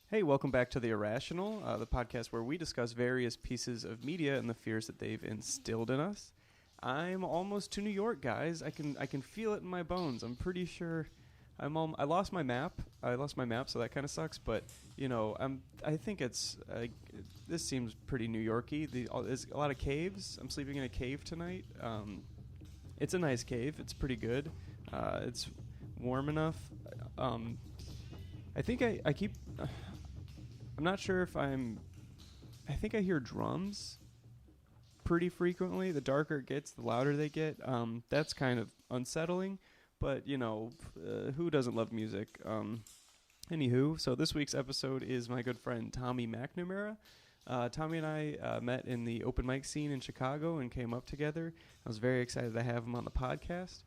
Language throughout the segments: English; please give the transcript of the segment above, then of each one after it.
Hey, welcome back to The Irrational, the podcast where we discuss various pieces of media and the fears that they've instilled in us. I'm almost to New York, guys. I can feel it in my bones. I'm pretty sure I lost my map. So that kind of sucks. But I think it's this seems pretty New Yorky. There's a lot of caves. I'm sleeping in a cave tonight. It's a nice cave. It's pretty good. It's warm enough. I think I keep. I'm not sure if I think I hear drums pretty frequently. The darker it gets, the louder they get. That's kind of unsettling, but who doesn't love music? Anywho, so this week's episode is my good friend Tommy McNamara. Tommy and I met in the open mic scene in Chicago and came up together. I was very excited to have him on the podcast.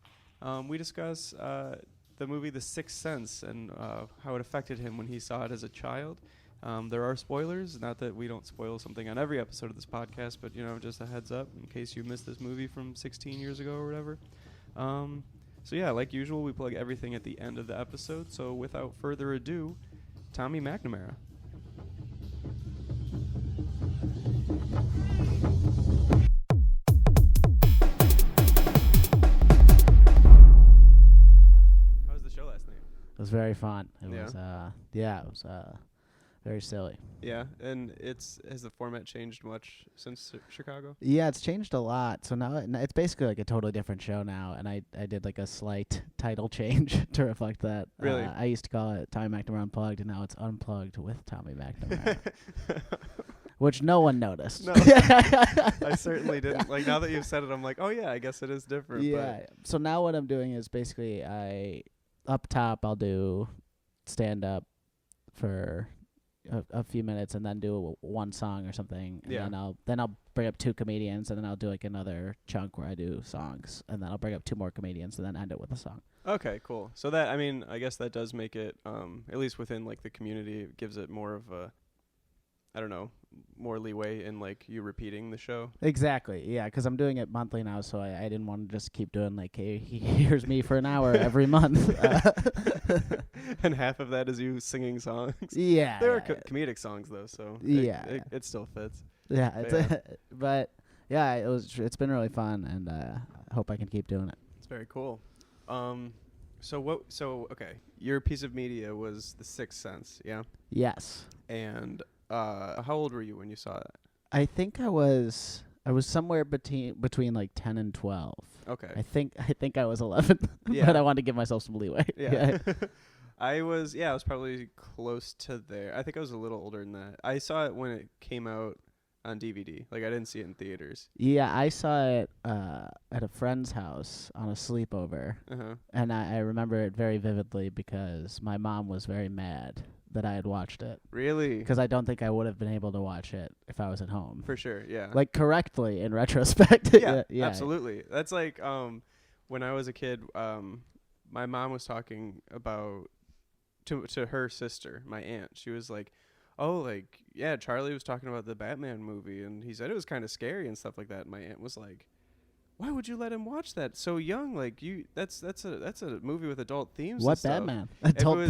We discuss the movie The Sixth Sense and how it affected him when he saw it as a child. There are spoilers, not that we don't spoil something on every episode of this podcast, but just a heads up in case you missed this movie from 16 years ago or whatever. So yeah, like usual, we plug everything at the end of the episode. So without further ado, Tommy McNamara. How was the show last night? It was very fun. It Yeah. was very silly. Yeah, and has the format changed much since Chicago? Yeah, it's changed a lot. So now it's basically like a totally different show now, and I did like a slight title change to reflect that. Really? I used to call it Tommy McNamara Unplugged, and now it's Unplugged with Tommy McNamara. Which no one noticed. No, I certainly didn't. Like, now that you've said it, I'm like, oh yeah, I guess it is different. Yeah. So now what I'm doing is basically up top I'll do stand up for a few minutes and then do one song or something, and then I'll bring up two comedians, and then I'll do like another chunk where I do songs, and then I'll bring up two more comedians and then end it with a song. Okay, cool. So that, I guess that does make it, at least within like the community, it gives it more of a, I don't know, more leeway in like you repeating the show. Exactly. Yeah, because I'm doing it monthly now, so I didn't want to just keep doing like, hey, here's me for an hour every month. And half of that is you singing songs. Yeah. There are comedic songs though, so it still fits. Yeah. But yeah, it's been really fun, and I hope I can keep doing it. It's very cool. Okay, your piece of media was The Sixth Sense, yeah? Yes. And how old were you when you saw it? I think I was somewhere between like 10 and 12. Okay. I think I was 11, Yeah. but I wanted to give myself some leeway. Yeah. I was probably close to there. I think I was a little older than that. I saw it when it came out on DVD. Like, I didn't see it in theaters. Yeah, I saw it at a friend's house on a sleepover, and I remember it very vividly because my mom was very mad that I had watched it. Really? Because I don't think I would have been able to watch it if I was at home. For sure, yeah. Like, correctly in retrospect. Yeah, absolutely. That's like when I was a kid, my mom was talking about to her sister, my aunt. She was like, oh, like, yeah, Charlie was talking about the Batman movie, and he said it was kind of scary and stuff like that. And my aunt was like, why would you let him watch that so young? Like, that's a movie with adult themes. What and stuff. Batman?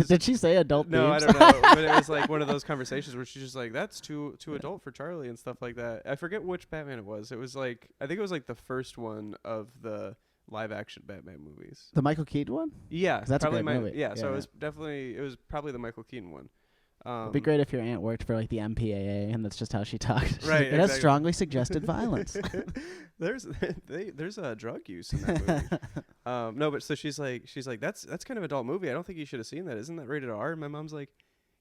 Did she say adult themes? No, I don't know. But it was like one of those conversations where she's just like, that's too adult for Charlie and stuff like that. I forget which Batman it was. It was like, I think it was like the first one of the live action Batman movies. The Michael Keaton one? Yeah, that's a great movie. Yeah, so it was probably the Michael Keaton one. It'd be great if your aunt worked for like the MPAA, and that's just how she talked. Right, it has strongly suggested violence. There's drug use in that movie. No, but so she's like that's kind of adult movie. I don't think you should have seen that. Isn't that rated R? And my mom's like,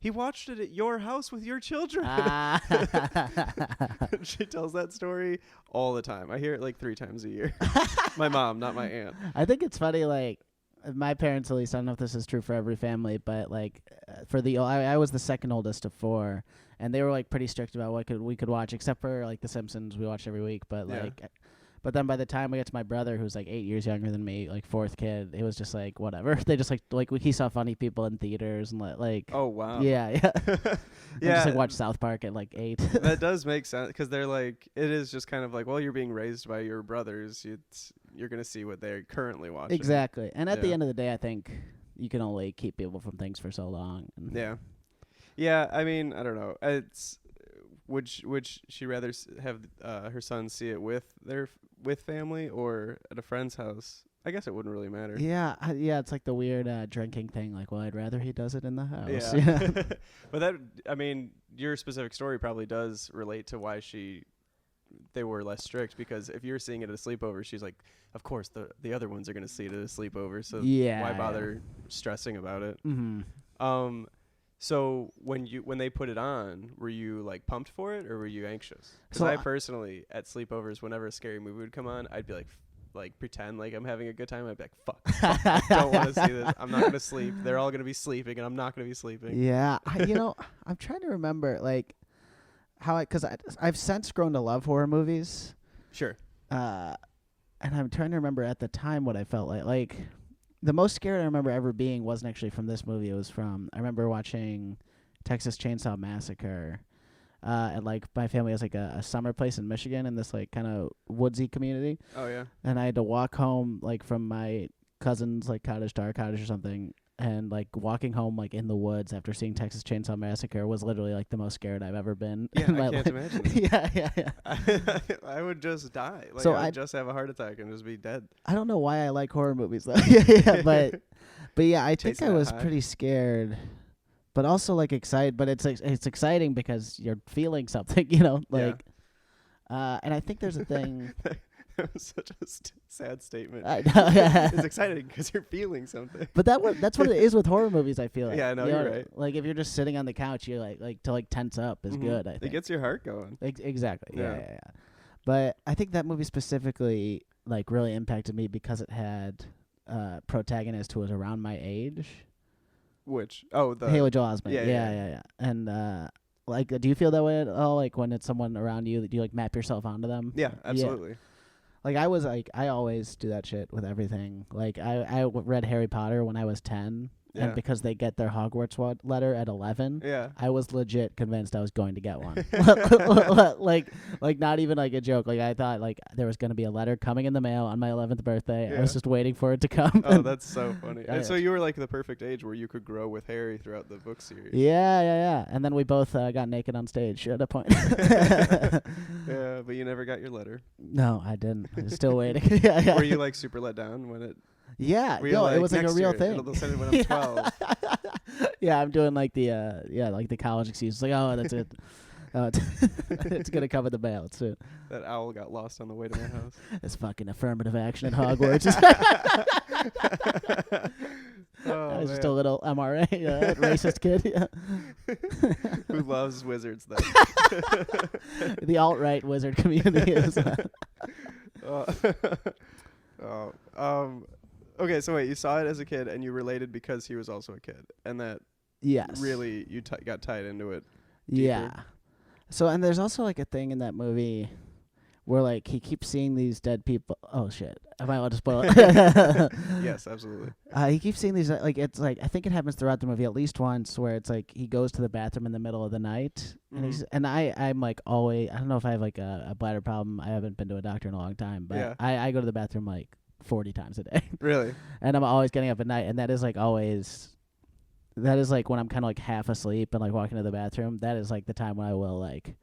he watched it at your house with your children. She tells that story all the time. I hear it like 3 times a year. My mom, not my aunt. I think it's funny, like, my parents, at least, I don't know if this is true for every family, but like I was the second oldest of 4, and they were like pretty strict about what we could watch, except for like The Simpsons we watched every week. But but then by the time we get to my brother, who's like 8 years younger than me, like 4th kid, it was just like whatever. They just like he saw Funny People in theaters and like. Oh wow. Yeah. Yeah. Just like watch South Park at like 8. That does make sense because they're like, it is just kind of like, well, you're being raised by your brothers. You're gonna see what they're currently watching. Exactly. And at the end of the day, I think you can only keep people from things for so long. Yeah. Yeah, I mean, I don't know. It's would she rather have her son see it with with family or at a friend's house? I guess it wouldn't really matter. Yeah, yeah, it's like the weird drinking thing. Like, well, I'd rather he does it in the house. Yeah. But that, I mean, your specific story probably does relate to why they were less strict, because if you're seeing it at a sleepover, she's like, of course the other ones are going to see it at a sleepover, so why bother stressing about it? Mm-hmm. So when they put it on, were you like pumped for it or were you anxious? Because I personally, at sleepovers, whenever a scary movie would come on, I'd be like pretend like I'm having a good time. I'd be like, fuck, I don't want to see this. I'm not going to sleep. They're all going to be sleeping and I'm not going to be sleeping. Yeah. I'm trying to remember like because I've since grown to love horror movies. Sure. And I'm trying to remember at the time what I felt like. Like, the most scared I remember ever being wasn't actually from this movie. It was I remember watching Texas Chainsaw Massacre. And like my family has like a summer place in Michigan in this like kind of woodsy community. Oh yeah. And I had to walk home like from my cousin's like cottage to our cottage or something. And like walking home like in the woods after seeing Texas Chainsaw Massacre was literally like the most scared I've ever been. Yeah, in my I can't life. imagine. Yeah. I would just die. Like, So I would I'd just have a heart attack and just be dead. I don't know why I like horror movies though. Yeah, but yeah, I think Chasing I that was high. pretty scared, but also like excited. But it's exciting because you're feeling something, like. And I think there's a thing. That was such a sad statement. I know. It's exciting because you're feeling something. But that's what it is with horror movies. I feel like. Yeah, no, you're right. Like if you're just sitting on the couch, you're like to like tense up is good. I think It gets your heart going. Exactly. Yeah. Yeah. But I think that movie specifically like really impacted me because it had a protagonist who was around my age. Which? Oh, the Haley Joel Osment. Yeah. Yeah. And like, do you feel that way at all? Like when it's someone around you, do you like map yourself onto them? Yeah, absolutely. Like I always do that shit with everything. Like I read Harry Potter when I was 10, Yeah. and because they get their Hogwarts letter at 11, Yeah. I was legit convinced I was going to get one. like not even like a joke. Like I thought like there was going to be a letter coming in the mail on my 11th birthday. Yeah. I was just waiting for it to come. Oh, that's so funny. Yeah, And so you were like the perfect age where you could grow with Harry throughout the book series. Yeah. And then we both got naked on stage at a point. Yeah, but you never got your letter. No, I didn't. I was still waiting. Yeah. Were you like super let down when it? Yeah, Were you no, it was like a "Next real year, thing. It'll send it when I'm 12. Yeah, I'm doing like the like the college excuse. Like, oh, that's it. It's gonna come in the mail soon. That owl got lost on the way to my house. This fucking affirmative action at Hogwarts. Oh, I was just man. a little MRA racist kid. Yeah. Who loves wizards then? The alt-right wizard community is. Okay, so wait, you saw it as a kid and you related because he was also a kid, and that Yes. really you got tied into it. Yeah. So, and there's also like a thing in that movie where like he keeps seeing these dead people. Oh shit! Am I allowed to spoil it? Yes, absolutely. He keeps seeing these like it's like I think it happens throughout the movie at least once where it's like he goes to the bathroom in the middle of the night and I'm like always I don't know if I have like a bladder problem. I haven't been to a doctor in a long time, but Yeah. I go to the bathroom like 40 times a day. Really? And I'm always getting up at night, and that is like always. That is like when I'm kind of like half asleep and like walking to the bathroom. That is like the time when I will like,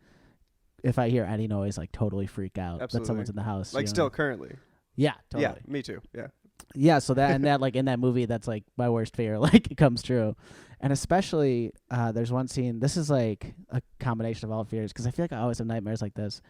if I hear any noise, like totally freak out Absolutely. that someone's in the house. Like still currently? Yeah, totally. Yeah, me too. Yeah. Yeah, so that and that like in that movie, that's like my worst fear. Like it comes true, and especially there's one scene. This is like a combination of all fears because I feel like I always have nightmares like this,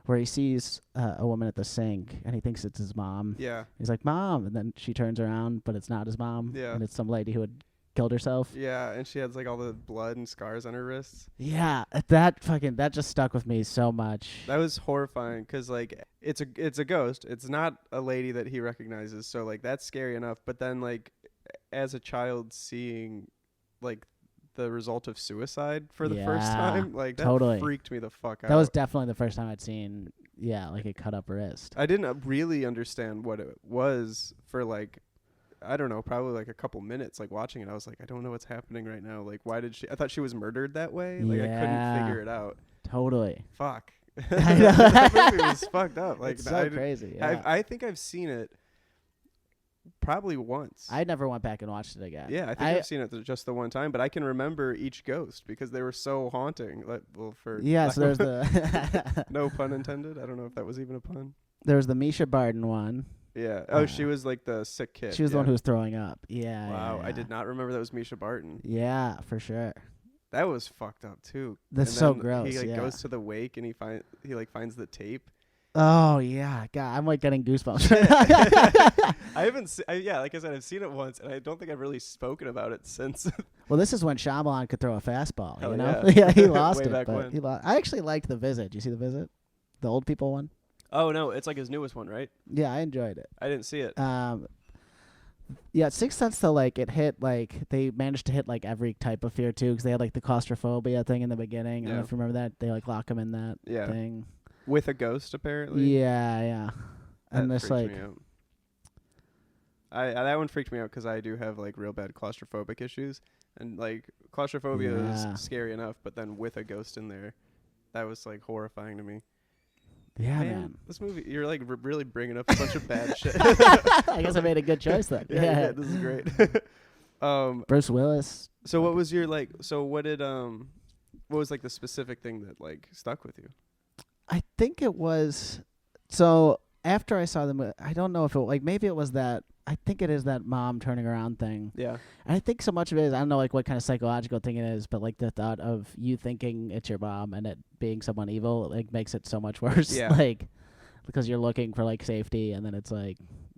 where he sees a woman at the sink and he thinks it's his mom. Yeah. He's like, "Mom," and then she turns around, but it's not his mom. Yeah. And it's some lady who had killed herself. Yeah, and she has like all the blood and scars on her wrists. Yeah, that just stuck with me so much. That was horrifying because like it's a ghost. It's not a lady that he recognizes. So like that's scary enough. But then like as a child seeing like the result of suicide for the first time, like that totally freaked me the fuck out. That was definitely the first time I'd seen like a cut up wrist. I didn't really understand what it was for like I don't know, probably like a couple minutes like watching it. I was like, I don't know what's happening right now. Like why did I thought she was murdered that way? Like I couldn't figure it out. Totally. Fuck. I know. That movie was fucked up. Like it's so crazy. Yeah. I think I've seen it probably once. I never went back and watched it again. Yeah, I think I've seen it just the one time, but I can remember each ghost because they were so haunting. So there's the no pun intended. I don't know if that was even a pun. There was the Misha Barton one. Yeah. Oh, she was like the sick kid. She was the one who was throwing up. Yeah. Wow, yeah. I did not remember that was Misha Barton. Yeah, for sure. That was fucked up too. That's and so then gross. He goes to the wake and he finds the tape. Oh yeah, God, I'm like getting goosebumps. I haven't. Like I said, I've seen it once, and I don't think I've really spoken about it since. Well, this is when Shyamalan could throw a fastball. Hell you know, yeah. He lost Way it. back But when. he lost. I actually liked The Visit. Did you see The Visit? The old people one. Oh no, it's like his newest one, right? Yeah, I enjoyed it. I didn't see it. Yeah, Sixth Sense though, like it hit like they managed to hit like every type of fear too, because they had like the claustrophobia thing in the beginning. I don't know if you remember that. They like lock him in that thing with a ghost apparently. Yeah. And this like me out. That one freaked me out because I do have like real bad claustrophobic issues, and like claustrophobia is scary enough, but then with a ghost in there, that was like horrifying to me. Yeah, man. This movie, you're like really bringing up a bunch of bad shit. I guess I made a good choice then. Yeah, this is great. Bruce Willis. So what was your like? So what was like the specific thing that like stuck with you? I think it was. So after I saw the movie, I don't know if it maybe it was that. I think it is that mom turning around thing. Yeah. And I think so much of it is, I don't know like what kind of psychological thing it is, but like the thought of you thinking it's your mom and it being someone evil like makes it so much worse. Yeah. Like because you're looking for like safety and then it's like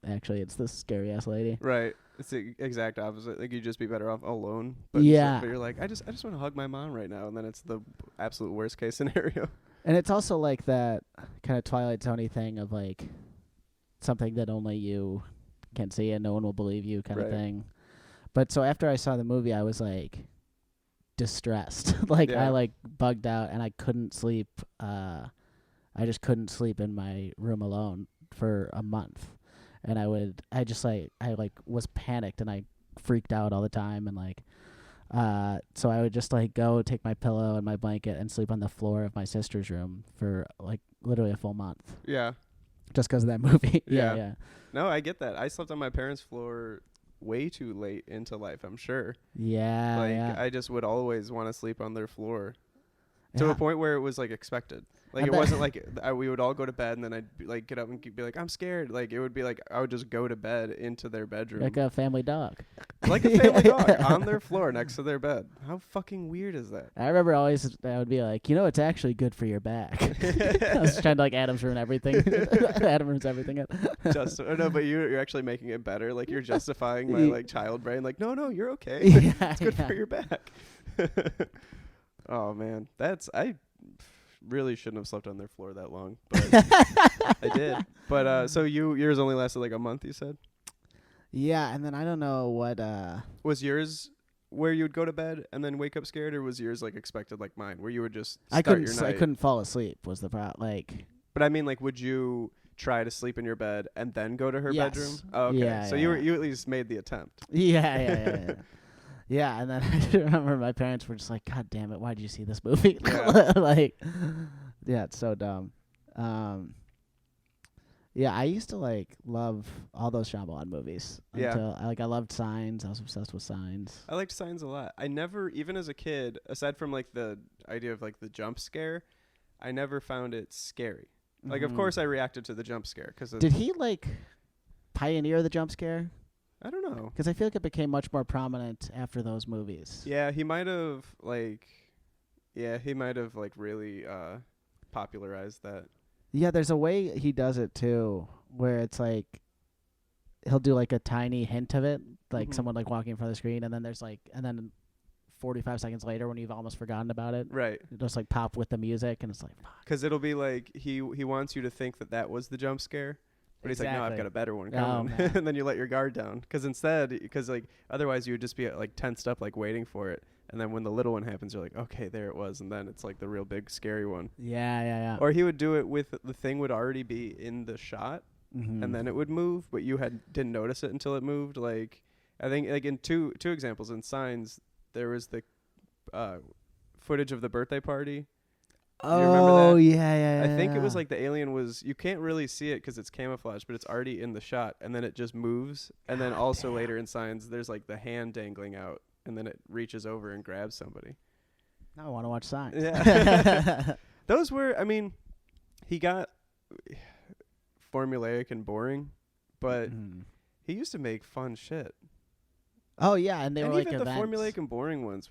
actually it's this scary ass lady. Right. It's the exact opposite. Like you'd just be better off alone. But yeah. But you're like, I just want to hug my mom right now, and then it's the absolute worst case scenario. And it's also like that kind of Twilight Zone-y thing of like something that only you can see and no one will believe you kind of thing. But so after I saw the movie, I was like distressed. I like bugged out and I couldn't sleep. I just couldn't sleep in my room alone for a month. And I was panicked and I freaked out all the time. And so I would just like go take my pillow and my blanket and sleep on the floor of my sister's room for like literally a full month. Yeah. Just because of that movie. Yeah. No, I get that. I slept on my parents' floor way too late into life, I'm sure. Yeah. I just would always want to sleep on their floor to a point where it was like expected. Like it wasn't like we would all go to bed and then I'd like get up and be like, I'm scared. Like it would be like I would just go to bed into their bedroom. Like a family dog. Like a family dog on their floor next to their bed. How fucking weird is that? I remember always I would be like, it's actually good for your back. I was trying to like Adam's ruin everything. Adam ruins everything. No, but you're actually making it better. Like you're justifying my like child brain. Like no, you're okay. It's good for your back. Oh man, I really shouldn't have slept on their floor that long, but I did. But so yours only lasted like a month, you said? Yeah, and then I don't know what was yours where you would go to bed and then wake up scared, or was yours like expected like mine, where you would just start your night? I couldn't fall asleep was the problem. But I mean, like, would you try to sleep in your bed and then go to her bedroom? Oh, okay. Yeah, so you at least made the attempt. Yeah. Yeah, and then I remember my parents were just like, God damn it, why did you see this movie? Yeah. It's so dumb. Yeah, I used to love all those Shyamalan movies. Until I loved Signs. I was obsessed with Signs. I liked Signs a lot. I never, even as a kid, aside from like the idea of like the jump scare, I never found it scary. Like, of course I reacted to the jump scare. Did he pioneer the jump scare? I don't know. Because I feel like it became much more prominent after those movies. Yeah, he might have really popularized that. Yeah, there's a way he does it too, where it's like he'll do like a tiny hint of it, like someone like walking in front of the screen, and then there's and then 45 seconds later when you've almost forgotten about it, right? It just like pop with the music, and it's like, fuck. Because it'll be like he wants you to think that was the jump scare. But he's like, no, I've got a better one coming. Oh, and then you let your guard down. Because otherwise you would just be like tensed up, like waiting for it. And then when the little one happens, you're like, okay, there it was. And then it's like the real big scary one. Yeah. Or he would do it with the thing would already be in the shot. And then it would move, but you didn't notice it until it moved. Like, I think like in two examples in Signs, there was the footage of the birthday party. You remember Oh that? yeah. I think it was like the alien was, you can't really see it because it's camouflaged, but it's already in the shot, and then it just moves. And then also later in Signs, there's like the hand dangling out, and then it reaches over and grabs somebody. Now I want to watch Signs. Yeah. Those were, I mean, he got formulaic and boring, but he used to make fun shit. Oh yeah, and they And were like even the events. formulaic and boring ones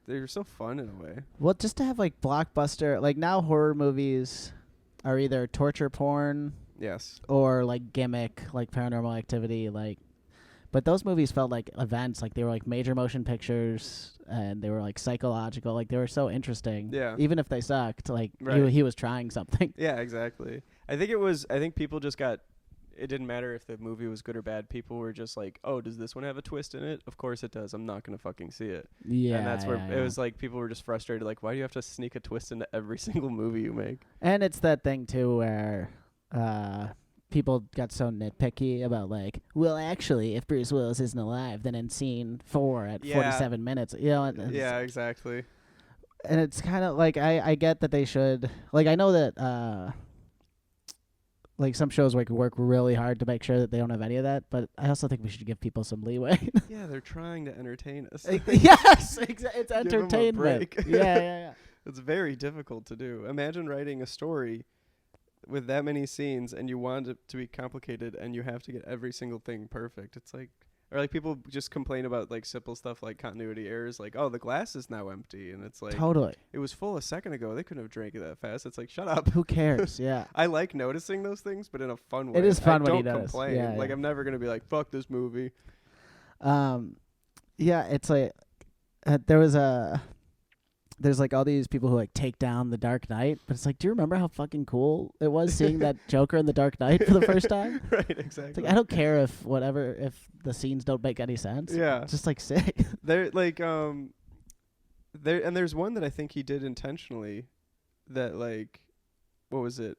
they were so fun in a way. Well, just to have like blockbuster, like now horror movies are either torture porn Yes. or like gimmick, like Paranormal Activity, like. But those movies felt like events, like they were like major motion pictures, and they were like psychological, like they were so interesting. Yeah. Even if they sucked, like Right. he was trying something. Yeah, exactly. I think people just got, it didn't matter if the movie was good or bad. People were just like, oh, does this one have a twist in it? Of course it does. I'm not going to fucking see it. Yeah. And that's where it was like, people were just frustrated. Like, why do you have to sneak a twist into every single movie you make? And it's that thing too where people got so nitpicky about like, well, actually, if Bruce Willis isn't alive, then in scene 4 at 47 minutes, you know. Yeah, exactly. And it's kind of like I get that they should, like, I know that like some shows work really hard to make sure that they don't have any of that, but I also think we should give people some leeway. Yeah, they're trying to entertain us. Yes, it's 'em a entertainment. break. Yeah. It's very difficult to do. Imagine writing a story with that many scenes and you want it to be complicated and you have to get every single thing perfect. It's like, or like people just complain about like simple stuff like continuity errors, like, oh, the glass is now empty, and it's like, Totally. it was full a second ago. They couldn't have drank it that fast. It's like, shut up. Who cares? Yeah. I like noticing those things, but in a fun way. It is fun I when don't you notice. complain. Yeah, like yeah. I'm never gonna be like, fuck this movie. Yeah, it's like there's like all these people who like take down The Dark Knight, but it's like, do you remember how fucking cool it was seeing that Joker in The Dark Knight for the first time? Right, It's exactly. like, I don't care if the scenes don't make any sense. Yeah. It's just like sick. There like there's one that I think he did intentionally that, like, what was it?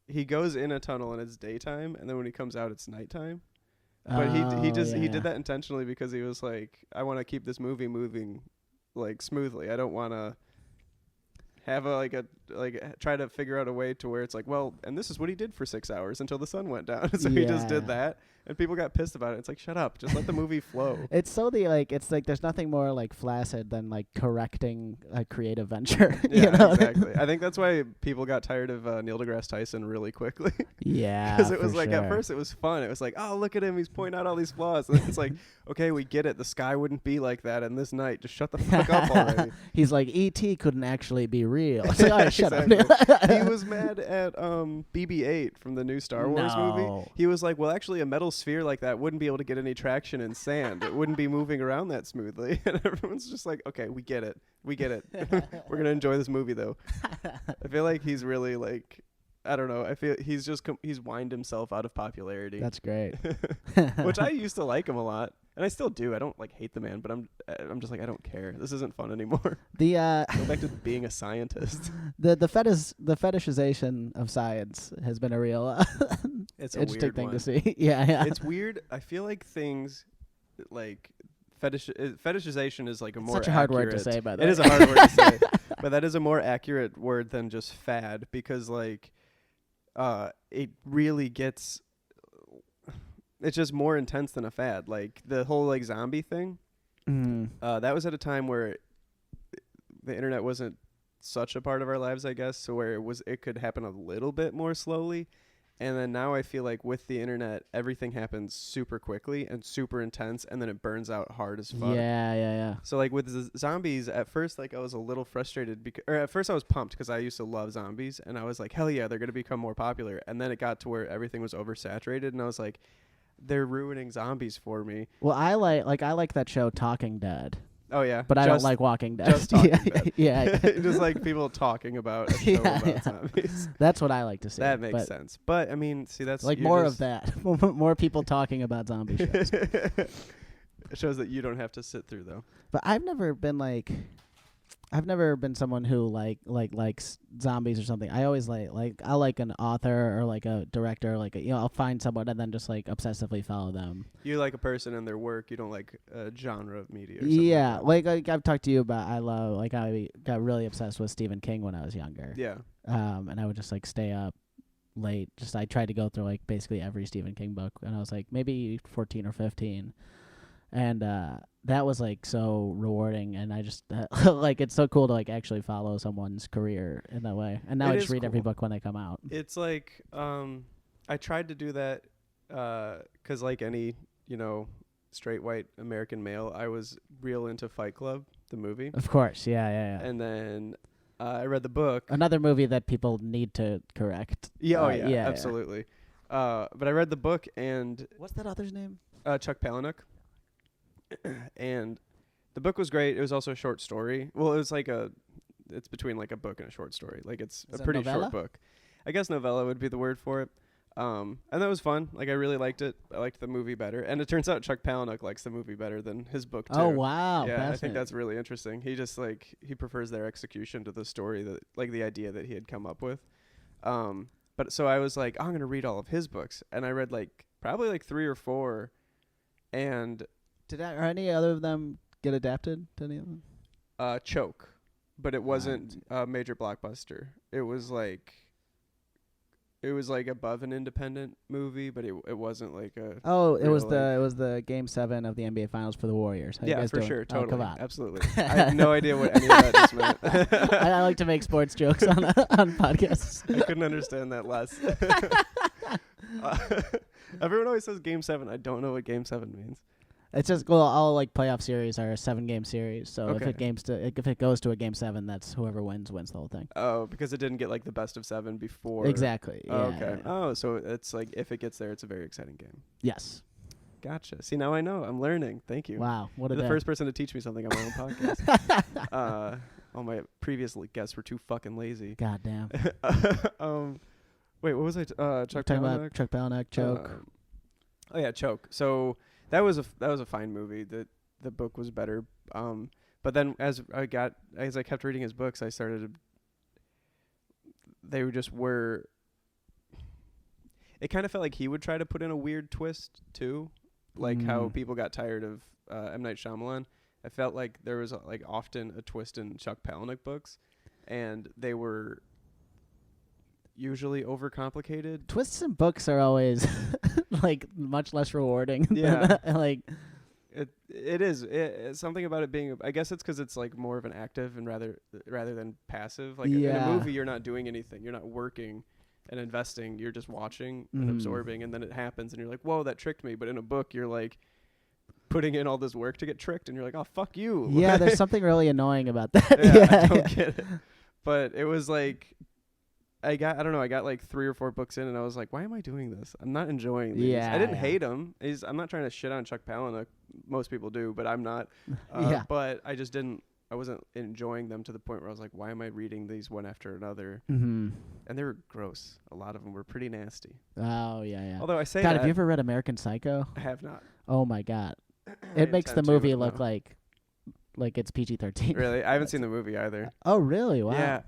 He goes in a tunnel and it's daytime, and then when he comes out it's nighttime. But he did that intentionally because he was like, I want to keep this movie moving like smoothly. I don't want to have try to figure out a way to where it's like, well, and this is what he did for 6 hours until the sun went down. So he just did that, and people got pissed about it. It's like, shut up, just let the movie flow. It's so it's like there's nothing more like flaccid than like correcting a creative venture. Yeah, you know? exactly. I think that's why people got tired of Neil deGrasse Tyson really quickly. Yeah, Because it was for like, sure. at first it was fun. It was like, oh, look at him, he's pointing out all these flaws. And it's like, okay, we get it. The sky wouldn't be like that in this night. Just shut the fuck up already. He's like, E.T. couldn't actually be real. It's like, all right, shut up. He was mad at BB-8 from the new Star Wars movie. He was like, well, actually, a metal sphere like that wouldn't be able to get any traction in sand. It wouldn't be moving around that smoothly. And everyone's just like, okay, we get it. We get it. We're going to enjoy this movie, though. I feel like he's really like, I don't know. I feel he's just he's whined himself out of popularity. That's great. Which I used to like him a lot, and I still do. I don't like hate the man, but I'm just like, I don't care. This isn't fun anymore. The Go back to being a scientist. the fetishization of science has been a real It's a interesting weird thing one. to see. Yeah. It's weird. I feel like things like fetishization is like a more Such a hard accurate, word to say, by the It way. is a hard word to say, but that is a more accurate word than just fad, because like it really gets, it's just more intense than a fad. Like the whole like zombie thing, that was at a time where the internet wasn't such a part of our lives, I guess, so where it could happen a little bit more slowly. And then now I feel like with the internet, everything happens super quickly and super intense, and then it burns out hard as fuck. Yeah. So like with zombies, at first like I was a little frustrated or at first I was pumped because I used to love zombies, and I was like, hell yeah, they're gonna become more popular. And then it got to where everything was oversaturated, and I was like, they're ruining zombies for me. Well, I like that show Talking Dead. Oh yeah, But I don't like Walking Dead. Just Talking Dead. Yeah. Just like people talking about a show about zombies. That's what I like to see. That makes sense. But I mean, see, that's Like more of that. More people talking about zombie shows. It shows that you don't have to sit through though. But I've never been like, I've never been someone who likes zombies or something. I always I like an author or like a director, I'll find someone and then just like obsessively follow them. You like a person and their work. You don't like a genre of media. Or something Yeah, like like I've talked to you about. I got really obsessed with Stephen King when I was younger. that. Yeah. And I would just like stay up late. I tried to go through like basically every Stephen King book when I was like maybe 14 or 15. And that was like so rewarding, and I just like it's so cool to like actually follow someone's career in that way. And now It I just is read every cool. book when they come out. It's like I tried to do that 'cause like any straight white American male, I was real into Fight Club, the movie, Of course, yeah. and then I read the book. Another movie that people need to correct. Yeah, oh yeah, yeah, absolutely. But I read the book and What's that author's name? Chuck Palahniuk, and the book was great. It was also a short story. Well, it was like it's between like a book and a short story. Like it's Is a it pretty novella? short book. I guess novella would be the word for it. And that was fun. Like I really liked it. I liked the movie better. And it turns out Chuck Palahniuk likes the movie better than his book too. Oh wow! Yeah, I think that's really interesting. He just he prefers their execution to the story that like the idea that he had come up with. But so I was like, I'm gonna read all of his books, and I read like probably like 3 or 4, and Are any other of them get adapted to any of them? Choke, but it wasn't a major blockbuster. It was like above an independent movie, but it wasn't like a. Oh, it was real, it was the Game 7 of the NBA Finals for the Warriors. How you yeah, guys for doing? sure, Oh, totally, come on. absolutely. I have no idea what any of that just meant. I like to make sports jokes on podcasts. I couldn't understand that less. Everyone always says Game 7. I don't know what Game 7 means. It's just all like playoff series are a 7-game series. So Okay. if it goes to a Game 7, that's whoever wins the whole thing. Oh, because it didn't get like the best of 7 before. Exactly. Oh, Yeah, okay. yeah. Oh, so it's like if it gets there, it's a very exciting game. Yes. Gotcha. See, now I know. I'm learning. Thank you. Wow. What a You're the day. first person to teach me something on my own podcast. All my previous guests were too fucking lazy. God damn. Wait, what was I? Chuck Talking Palahniuk? about Chuck Palahniuk, Choke. Oh yeah, Choke. So that was a fine movie. The book was better. But then as I kept reading his books, I started. They were. It kind of felt like he would try to put in a weird twist too, like how people got tired of M. Night Shyamalan. I felt like there was like often a twist in Chuck Palahniuk books, and they were usually overcomplicated. Twists in books are always like much less rewarding. Yeah. Like It is. It's something about it being. I guess it's because it's like more of an active and rather than passive. Like in a movie, you're not doing anything. You're not working and investing. You're just watching and absorbing, and then it happens, and you're like, "Whoa, that tricked me." But in a book, you're like putting in all this work to get tricked, and you're like, "Oh, fuck you." Yeah, there's something really annoying about that. Yeah, I don't get it. But it was like. I got like 3 or 4 books in, and I was like, why am I doing this? I'm not enjoying these. Yeah, I didn't yeah. hate him. I'm not trying to shit on Chuck Palahniuk. Most people do, but I'm not. Yeah. But I just didn't. I wasn't enjoying them to the point where I was like, why am I reading these one after another? Mm-hmm. And they were gross. A lot of them were pretty nasty. Oh, yeah. Although I say God, that, have you ever read American Psycho? I have not. Oh, my God. I It makes the intend to, movie but look no. like it's PG-13. Really? I haven't seen the movie either. Oh, really? Wow. Yeah,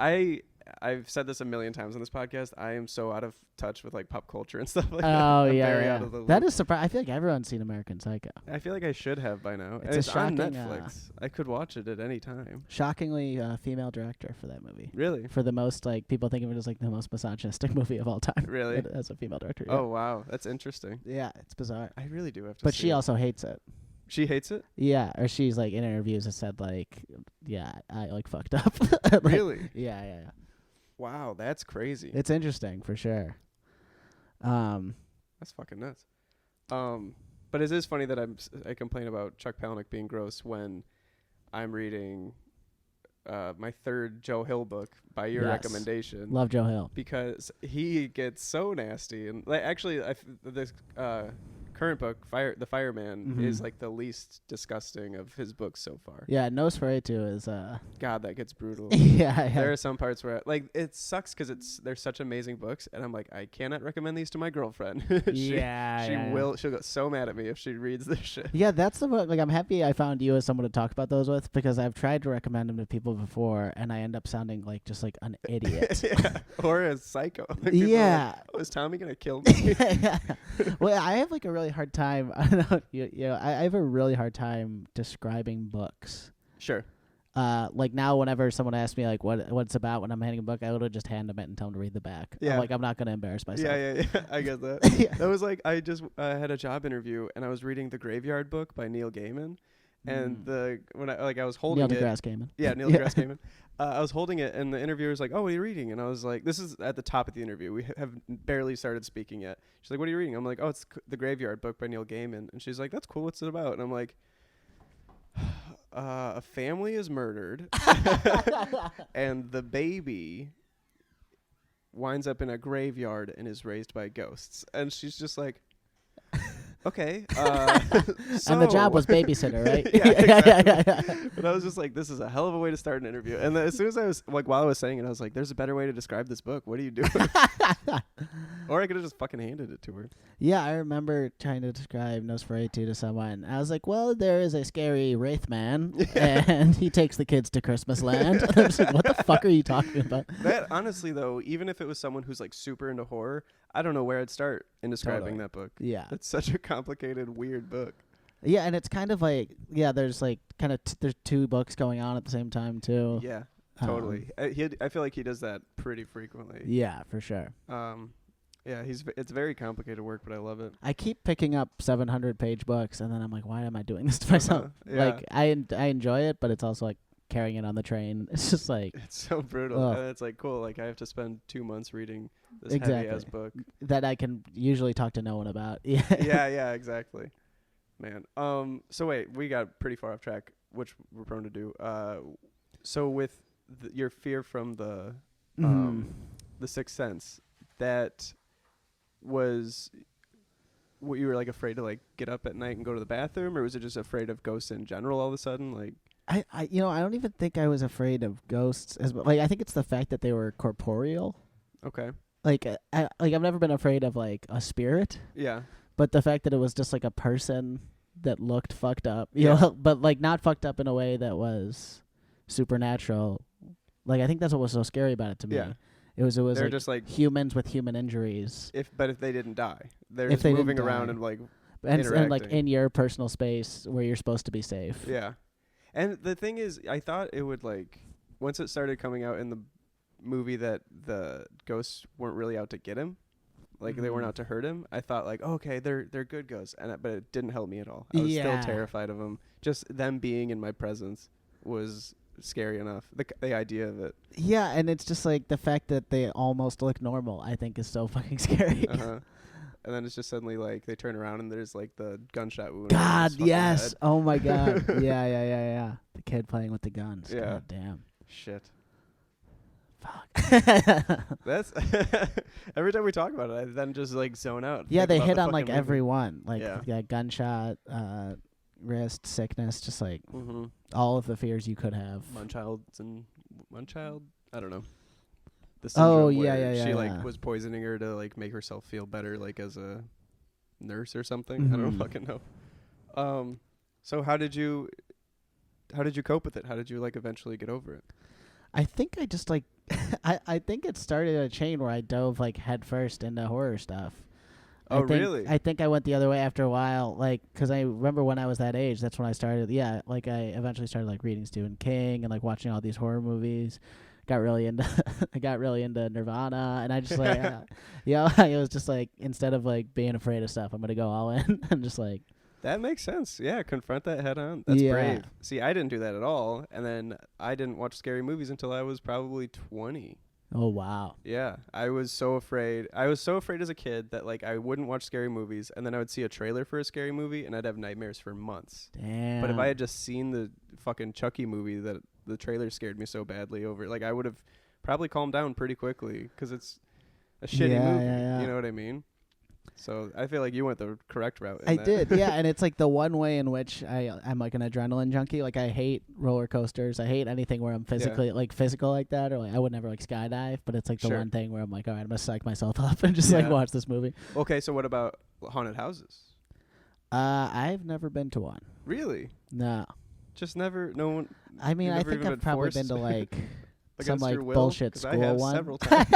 I've said this a million times on this podcast. I am so out of touch with like pop culture and stuff like that. Oh, I'm yeah. very yeah. out of the That loop. is surprising. I feel like everyone's seen American Psycho. I feel like I should have by now. It's a It's on shocking, Netflix. I could watch it at any time. Shockingly female director for that movie. Really? For the most, like, people think of it as like the most misogynistic movie of all time. Really? It has a female director. Yeah. Oh wow, that's interesting. Yeah, it's bizarre. I really do have to. But see she it. also hates it. She hates it. Yeah, or she's like in interviews has said like, yeah, I like fucked up. Like, Really? Yeah. Wow, that's crazy. It's interesting for sure. That's fucking nuts. But it is funny that I complain about Chuck Palahniuk being gross when I'm reading my 3rd Joe Hill book by your Yes. recommendation. Love Joe Hill. Because he gets so nasty, and like actually this current book, The Fireman, is like the least disgusting of his books so far. Yeah, Nosferatu is God, that gets brutal. yeah. There are some parts where like it sucks because they're such amazing books, and I'm like, I cannot recommend these to my girlfriend. She'll go so mad at me if she reads this shit. Yeah, that's the one. Like, I'm happy I found you as someone to talk about those with, because I've tried to recommend them to people before, and I end up sounding like just like an idiot. Or a psycho. Like, yeah. Like, oh, is Tommy gonna kill me? Well, I have like a really hard time. I don't know. I have a really hard time describing books. Sure. Like now, whenever someone asks me like what it's about when I'm handing a book, I would just hand them it and tell them to read the back. Yeah. I'm not gonna embarrass myself. Yeah. I get that. That was like I just had a job interview and I was reading the Graveyard Book by Neil Gaiman, and I was holding Neil deGrasse Gaiman. Yeah, Neil deGrasse Gaiman. I was holding it, and the interviewer was like, "Oh, what are you reading?" And I was like, "This is at the top of the interview. We have barely started speaking yet." She's like, "What are you reading?" I'm like, "Oh, it's the Graveyard Book by Neil Gaiman." And she's like, "That's cool. What's it about?" And I'm like, a family is murdered, and the baby winds up in a graveyard and is raised by ghosts." And she's just like, okay. And the job was babysitter, right? Exactly. But I was just like, this is a hell of a way to start an interview. And as soon as I was like, while I was saying it, I was like, there's a better way to describe this book. What are you doing? Or I could have just fucking handed it to her. Yeah, I remember trying to describe Nosferatu to someone. I was like, well, there is a scary wraith man, and he takes the kids to Christmas land. And I was like, what the fuck are you talking about? That, honestly, though, even if it was someone who's like super into horror, I don't know where I'd start in describing that book. Yeah. It's such a complicated, weird book. Yeah, and it's kind of like, there's like kind of there's two books going on at the same time, too. Yeah, totally. I feel like he does that pretty frequently. Yeah, for sure. Yeah, it's very complicated work, but I love it. I keep picking up 700-page books, and then I'm like, why am I doing this to myself? Yeah. Like, I enjoy it, but it's also like carrying it on the train. It's just like... It's so brutal. And it's like, cool, like I have to spend 2 months reading this heavy-ass book. That I can usually talk to no one about. Yeah, exactly. Man. So wait, we got pretty far off track, which we're prone to do. So with your fear from the Sixth Sense, that was what you were like afraid to like get up at night and go to the bathroom, or was it just afraid of ghosts in general all of a sudden? Like I don't even think I was afraid of ghosts I think it's the fact that they were corporeal. Okay. Like I've never been afraid of like a spirit. Yeah. But the fact that it was just like a person that looked fucked up, you know, but like not fucked up in a way that was supernatural. Like I think that's what was so scary about it to me. Yeah. It was they're like just like humans with human injuries. But if they didn't die, they're just moving around and like and like in your personal space where you're supposed to be safe. Yeah. And the thing is, I thought it would like once it started coming out in the movie that the ghosts weren't really out to get him, like they weren't out to hurt him. I thought like, okay, they're good ghosts, but it didn't help me at all. I was still terrified of them. Just them being in my presence was scary enough. The idea of it. Yeah, and it's just like the fact that they almost look normal, I think is so fucking scary. And then it's just suddenly like they turn around and there's like the gunshot wound. God, yes. Head. Oh my God. Yeah. The kid playing with the guns. Yeah. God damn. Shit. Fuck. That's every time we talk about it, I then just like zone out. Yeah, they hit on like movie. everyone. Like gunshot, wrist, sickness, just like all of the fears you could have. Munchild. I don't know. The syndrome yeah. She like was poisoning her to like make herself feel better, like as a nurse or something. I don't fucking know. So how did you cope with it? How did you like eventually get over it? I think I just like I think it started a chain where I dove like head first into horror stuff. Really? I think I went the other way after a while, like, because I remember when I was that age, that's when I started. Yeah, like I eventually started like reading Stephen King and like watching all these horror movies. I got really into Nirvana, and I just like, it was just like instead of like being afraid of stuff, I'm gonna go all in and just like. That makes sense. Yeah, confront that head on. That's brave. See, I didn't do that at all, and then I didn't watch scary movies until I was probably 20. Oh, wow. Yeah, I was so afraid. I was so afraid as a kid that like I wouldn't watch scary movies, and then I would see a trailer for a scary movie, and I'd have nightmares for months. Damn. But if I had just seen the fucking Chucky movie that the trailer scared me so badly over, like I would have probably calmed down pretty quickly because it's a shitty movie. Yeah. You know what I mean? So I feel like you went the correct route. I did, yeah, and it's like the one way in which I'm like an adrenaline junkie. Like I hate roller coasters. I hate anything where I'm physically physical like that, or like I would never like skydive. But it's like the one thing where I'm like, all right, I'm gonna psych myself up and just like watch this movie. Okay, so what about haunted houses? I've never been to one. Really? No. Just never. No one. I mean, I think I've probably been to like some like will? bullshit school I have one. Several times.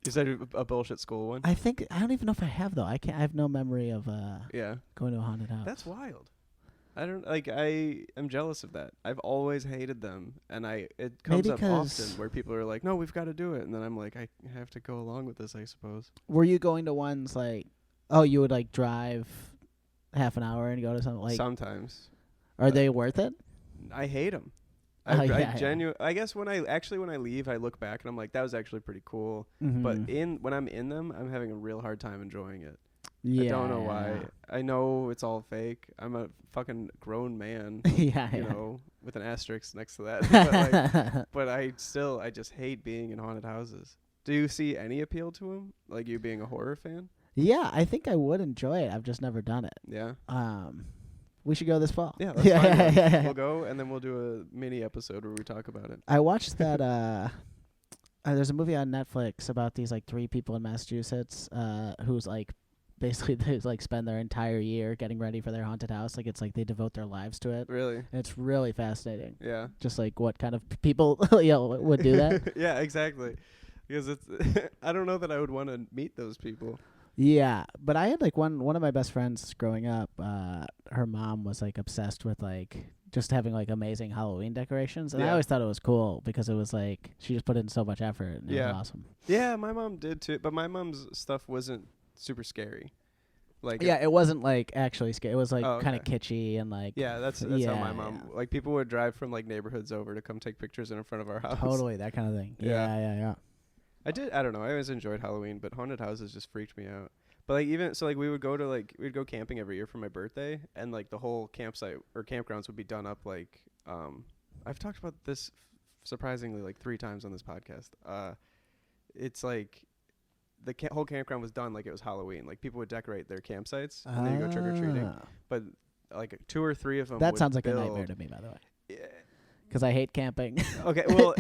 You said a bullshit school one? I don't even know if I have though. I have no memory of going to a haunted house. That's wild. I don't like. I am jealous of that. I've always hated them, and it comes up often where people are like, "No, we've got to do it," and then I'm like, I have to go along with this, I suppose. Were you going to ones like, oh, you would like drive half an hour and go to something like? Sometimes. Are they worth it? I hate them. I guess when I leave, I look back and I'm like, that was actually pretty cool. Mm-hmm. But when I'm in them, I'm having a real hard time enjoying it. Yeah, I don't know why. I know it's all fake. I'm a fucking grown man. You know, with an asterisk next to that. but I just hate being in haunted houses. Do you see any appeal to them? Like you being a horror fan? Yeah, I think I would enjoy it. I've just never done it. Yeah. We should go this fall. Yeah, that's fine. We'll go, and then we'll do a mini episode where we talk about it. I watched that. There's a movie on Netflix about these like 3 people in Massachusetts who's like basically they like spend their entire year getting ready for their haunted house. Like it's like they devote their lives to it. Really? And it's really fascinating. Yeah. Just like what kind of people would do that. Yeah, exactly. Because it's I don't know that I would want to meet those people. Yeah, but I had like one of my best friends growing up. Her mom was like obsessed with like just having like amazing Halloween decorations, and I always thought it was cool because it was like she just put in so much effort. And it was awesome. Yeah, my mom did too, but my mom's stuff wasn't super scary. Like it wasn't like actually scary. It was like kind of kitschy and like that's how my mom like people would drive from like neighborhoods over to come take pictures in front of our house. Totally, that kind of thing. Yeah. I don't know. I always enjoyed Halloween, but haunted houses just freaked me out. But like even so, like we'd go camping every year for my birthday, and like the whole campsite or campgrounds would be done up like I've talked about this surprisingly like 3 times on this podcast. It's like the whole campground was done like it was Halloween. Like people would decorate their campsites and then you go trick or treating. But like 2 or 3 of them. That sounds like a nightmare to me, by the way. Yeah. Because I hate camping. Okay, well.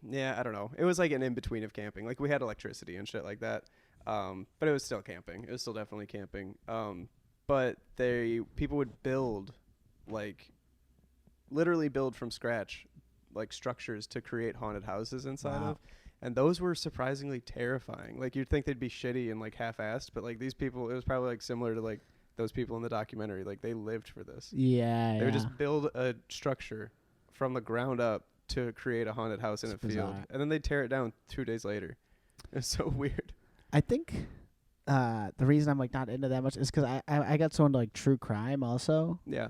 Yeah, I don't know. It was like an in-between of camping. Like we had electricity and shit like that. But it was still camping. It was still definitely camping. But people would build, like, literally build from scratch, like structures to create haunted houses inside of. And those were surprisingly terrifying. Like you'd think they'd be shitty and like half-assed, but like these people, it was probably like similar to like those people in the documentary. Like they lived for this. Yeah. They would just build a structure from the ground up to create a haunted house in a field, and then they tear it down 2 days later. It's so weird. I think the reason I'm like not into that much is because I got so into like true crime also. Yeah.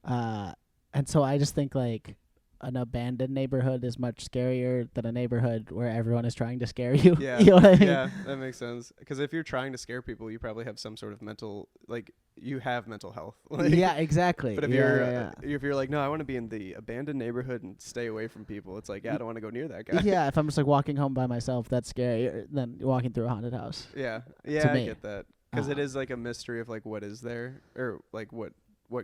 And so I just think like an abandoned neighborhood is much scarier than a neighborhood where everyone is trying to scare you. Yeah. You know what I mean? Yeah, that makes sense. Because if you're trying to scare people, you probably have some sort of mental, like you have mental health. Like, yeah, exactly. But if you're like, no, I want to be in the abandoned neighborhood and stay away from people, it's like, I don't want to go near that guy. Yeah, if I'm just like walking home by myself, that's scarier than walking through a haunted house. Yeah, I get that. Because it is like a mystery of like what is there or like what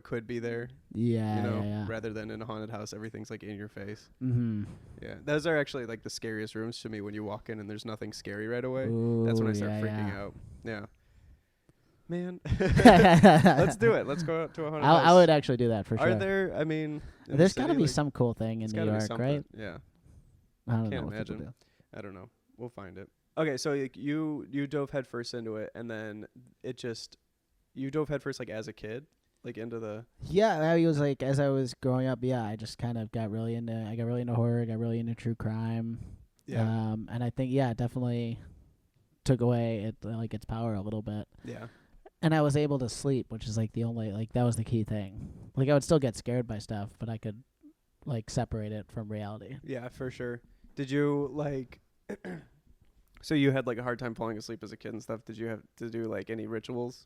could be there. Yeah, you know, rather than in a haunted house, everything's like in your face. Mm-hmm. Yeah, those are actually like the scariest rooms to me when you walk in and there's nothing scary right away. Ooh, that's when I start freaking out. Yeah. Man, let's do it. Let's go out to a haunted house. I would actually do that for sure. Are there? I mean, there's got to be some cool thing in New York, right? Yeah. I don't Can't know. Imagine. I don't know. We'll find it. Okay, so like, you dove headfirst into it, and then you dove headfirst like as a kid, like into the. Yeah, I was like as I was growing up. Yeah, I just kind of got really into. I got really into horror. Got really into true crime. Yeah. And I think it definitely took away its power a little bit. Yeah. And I was able to sleep, which is like the only that was the key thing. Like I would still get scared by stuff, but I could like separate it from reality. Yeah, for sure. Did you like? So you had like a hard time falling asleep as a kid and stuff. Did you have to do like any rituals?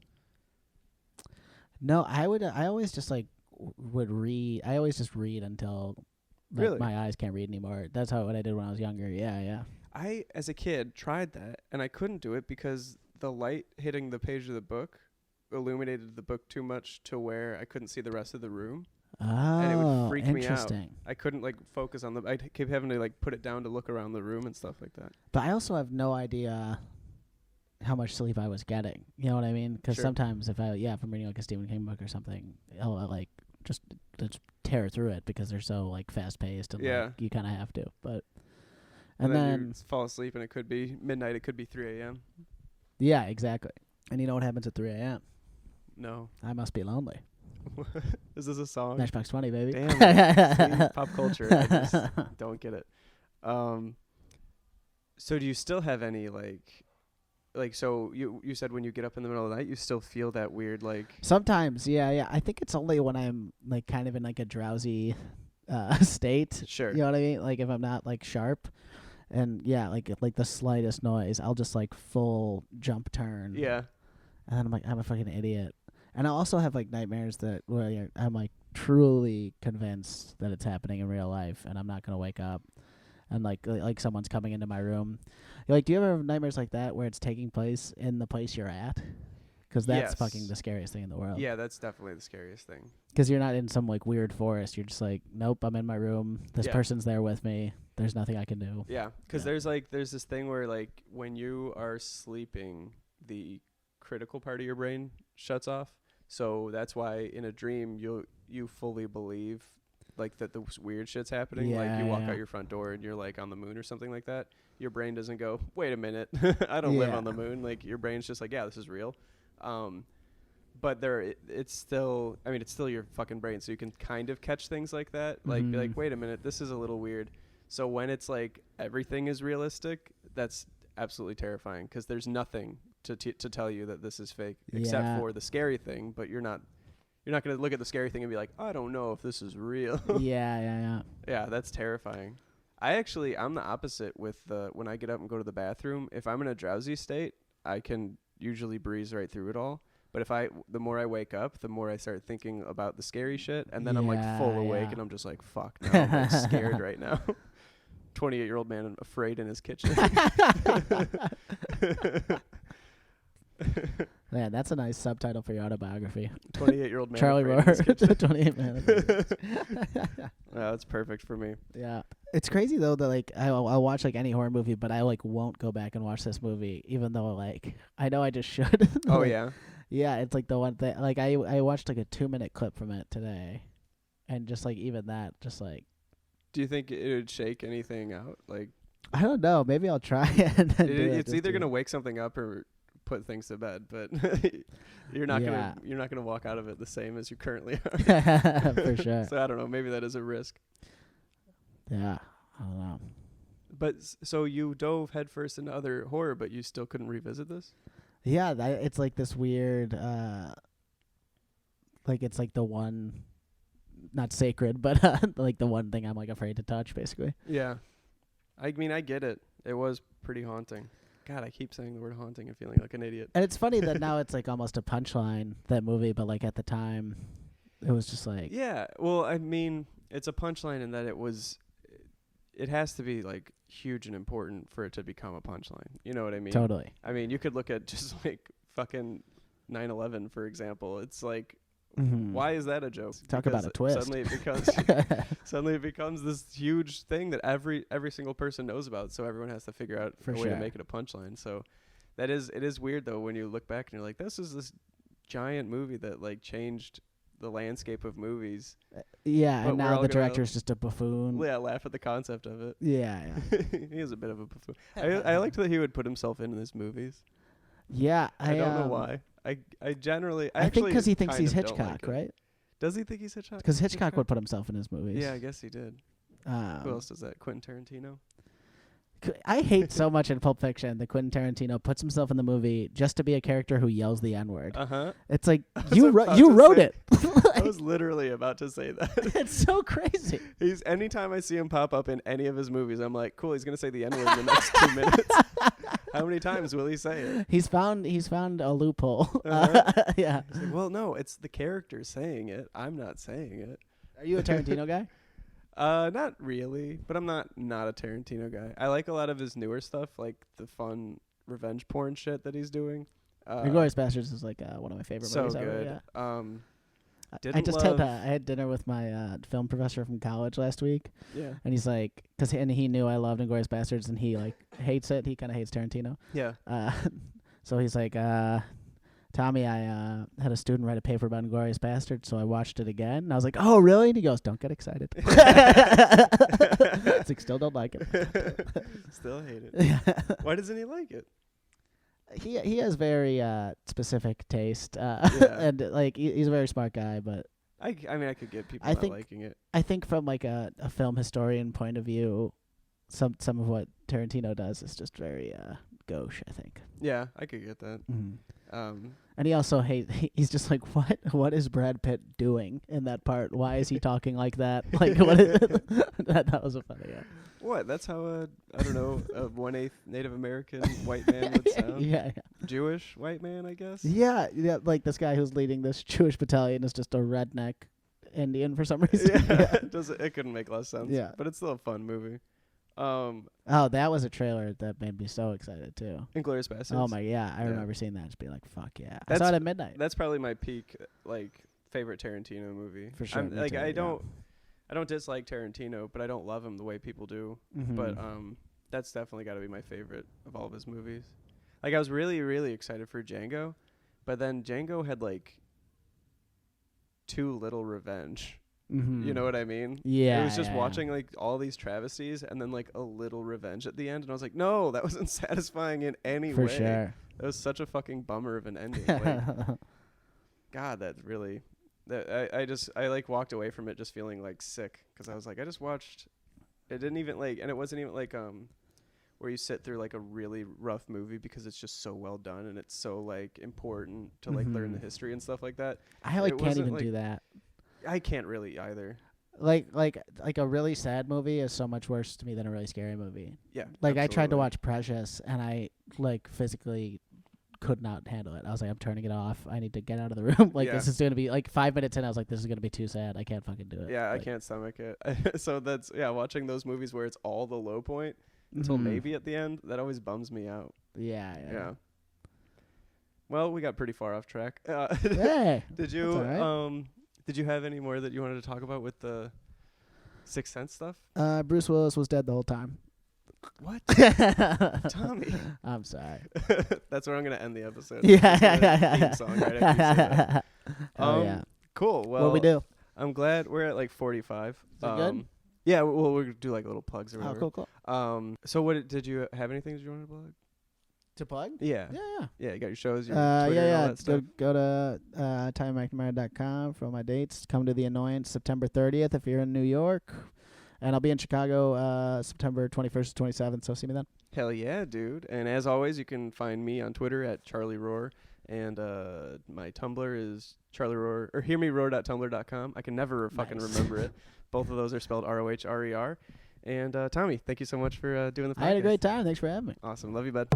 No, I always just like would read. I always just read until my eyes can't read anymore. That's what I did when I was younger. Yeah. I, as a kid, tried that, and I couldn't do it because the light hitting the page of the book illuminated the book too much to where I couldn't see the rest of the room. And it would freak me out. Interesting. I couldn't like focus on I kept having to like put it down to look around the room and stuff like that. But I also have no idea how much sleep I was getting. You know what I mean? Because sometimes if I'm reading like a Stephen King book or something, I'll like just tear through it because they're so like fast paced and like, you kind of have to. But and then you fall asleep and it could be midnight. It could be 3 a.m. Yeah, exactly. And you know what happens at 3 a.m.? No. I must be lonely. Is this a song? Matchbox 20, baby. Damn it. See, pop culture. I just don't get it. So do you still have any like so you said when you get up in the middle of the night you still feel that weird like sometimes yeah I think it's only when I'm like kind of in like a drowsy state. Sure. You know what I mean? Like if I'm not like sharp and like the slightest noise I'll just like full jump turn. Yeah. And then I'm like I'm a fucking idiot. And I also have like nightmares that where I'm like truly convinced that it's happening in real life and I'm not going to wake up. And like someone's coming into my room. Like, do you ever have nightmares like that where it's taking place in the place you're at? Because that's fucking the scariest thing in the world. Yeah, that's definitely the scariest thing. Because you're not in some like weird forest. You're just like, nope, I'm in my room. This person's there with me. There's nothing I can do. Yeah, because there's this thing where like when you are sleeping, the critical part of your brain shuts off. So that's why in a dream you fully believe like that the weird shit's happening. Like you walk out your front door and you're like on the moon or something like that. Your brain doesn't go, wait a minute, I don't live on the moon. Like your brain's just like, yeah, this is real. But it's still your fucking brain. So you can kind of catch things like that. Like be like, wait a minute, this is a little weird. So when it's like everything is realistic, that's absolutely terrifying because there's nothing to tell you that this is fake except for the scary thing. But you're not going to look at the scary thing and be like, I don't know if this is real. Yeah, that's terrifying. I'm the opposite with when I get up and go to the bathroom. If I'm in a drowsy state, I can usually breeze right through it all. But the more I wake up, the more I start thinking about the scary shit. And then I'm like full awake and I'm just like, fuck, no, I'm like scared right now. 28-year-old man afraid in his kitchen. Man, that's a nice subtitle for your autobiography. 28-year-old man. Charlie Roar. 28 man. Yeah, that's perfect for me. Yeah. It's crazy though that like I'll watch like any horror movie, but I like won't go back and watch this movie, even though like I know I just should. Oh like, yeah. Yeah, it's like the one thing. Like I watched like a 2-minute clip from it today, and just like even that, just like. Do you think it would shake anything out? Like. I don't know. Maybe I'll try it. It's either gonna wake something up or put things to bed, but you're not gonna walk out of it the same as you currently are. For sure. So I don't know, maybe that is a risk. Yeah, I don't know. But so you dove headfirst into other horror, but you still couldn't revisit this? Yeah, it's like this weird like it's like the one, not sacred, but like the one thing I'm like afraid to touch basically. Yeah. I mean, I get it. It was pretty haunting. God, I keep saying the word haunting and feeling like an idiot. And it's funny that now it's like almost a punchline, that movie, but like at the time, it was just like... Yeah, well, I mean, it's a punchline in that it has to be like huge and important for it to become a punchline. You know what I mean? Totally. I mean, you could look at just like fucking 9/11, for example. It's like, why is that a joke? Talk about a twist. Suddenly it becomes this huge thing that every single person knows about. So everyone has to figure out a way to make it a punchline. So it is weird though when you look back and you're like, this is this giant movie that like changed the landscape of movies. Yeah, and now the director's just a buffoon. Yeah, laugh at the concept of it. Yeah. He is a bit of a buffoon. I liked that he would put himself in his movies. Yeah, I don't know why. I think because he thinks he's Hitchcock, right? Does he think he's Hitchcock? Because Hitchcock would put himself in his movies. Yeah, I guess he did. Who else does that? Quentin Tarantino? I hate so much in Pulp Fiction that Quentin Tarantino puts himself in the movie just to be a character who yells the N-word. Uh-huh. It's like, you wrote it. I was literally about to say that. It's so crazy. Anytime I see him pop up in any of his movies, I'm like, cool, he's going to say the N-word in the next 2 minutes. How many times will he say it? He's found a loophole. Yeah. Like, well, no, it's the character saying it. I'm not saying it. Are you a Tarantino guy? Not really, but I'm not a Tarantino guy. I like a lot of his newer stuff, like the fun revenge porn shit that he's doing. Inglourious Basterds is like one of my favorite So movies good. ever. Yeah. I Didn't just love. I had dinner with my film professor from college last week, Yeah. and he's like, and he knew I loved Inglourious Basterds, and he like hates it. He kind of hates Tarantino. Yeah. So he's like, Tommy, I had a student write a paper about Inglourious Basterds, so I watched it again, and I was like, oh, really? And he goes, don't get excited. It's like, still don't like it. Still hate it. Why doesn't he like it? He has very specific taste, and like he's a very smart guy, but I mean, I could get people I not think- liking it. I think from like a film historian point of view, some of what Tarantino does is just very gauche, I think. Yeah, I could get that. Mm-hmm. And he also he's just like, what is Brad Pitt doing in that part? Why is he talking like that? Like, what is that was a funny, yeah. What? That's how I don't know, a 1/8 Native American white man would sound. Yeah. Jewish white man, I guess. Yeah, like this guy who's leading this Jewish battalion is just a redneck Indian for some reason. Yeah. It couldn't make less sense. Yeah. But it's still a fun movie. Oh, that was a trailer that made me so excited too. Inglourious Basterds. Oh my, yeah, I Yeah. remember seeing that and just being like, fuck yeah. I That's- saw it at midnight. That's probably my peak like favorite Tarantino movie. For sure, me Like too, I yeah. don't dislike Tarantino, but I don't love him the way people do. Mhm. But that's definitely got to be my favorite of all of his movies. Like I was really, really excited for Django, but then Django had like too little revenge. Mhm. You know what I mean? Yeah. It was just yeah. watching like all these travesties and then like a little revenge at the end, and I was like, no, that wasn't satisfying in any For way. sure. That was such a fucking bummer of an ending. Like, God, that's really. I like walked away from it just feeling like sick because I was like, I just watched. It didn't even like, and it wasn't even like where you sit through like a really rough movie because it's just so well done and it's so like important to like learn the Mhm. history and stuff like that. I like It can't wasn't, even like- do that. I can't really either. Like a really sad movie is so much worse to me than a really scary movie. Yeah. Like I tried to absolutely. watch Precious and I like physically could not handle it. I was like, I'm turning it off. I need to get out of the room. Like Yeah. this is gonna be like 5 minutes in. I was like, this is gonna be too sad. I can't fucking do it. Yeah, Like, I can't stomach it. So that's watching those movies where it's all the low point until mhm. maybe at the end, that always bums me out. Yeah. Yeah. Well, we got pretty far off track. Hey. Did you That's all did you have any more that you wanted to talk about with the Sixth Sense stuff? Bruce Willis was dead the whole time. What? Tommy. I'm sorry. That's where I'm gonna end the episode. Yeah. Just the theme song right after you say that. Oh yeah. Cool. Well, What we do? I'm glad we're at like 45. Is that good? Yeah, we'll do like little plugs or Oh, whatever. cool. So what did you have anything that you wanted to plug? To plug? Yeah. Yeah. Yeah, you got your shows, your Twitter, and all that stuff. Go to TommyMcNamara.com for all my dates. Come to the Annoyance September 30th if you're in New York. And I'll be in Chicago September 21st to 27th, so see me then. Hell yeah, dude. And as always, you can find me on Twitter at Charlie Roar. And my Tumblr is charlieroar, or hearmeroar.tumblr.com. I can never fucking Nice. remember it. Both of those are spelled ROHRER. And Tommy, thank you so much for doing the podcast. I had a great time. Thanks for having me. Awesome. Love you, bud.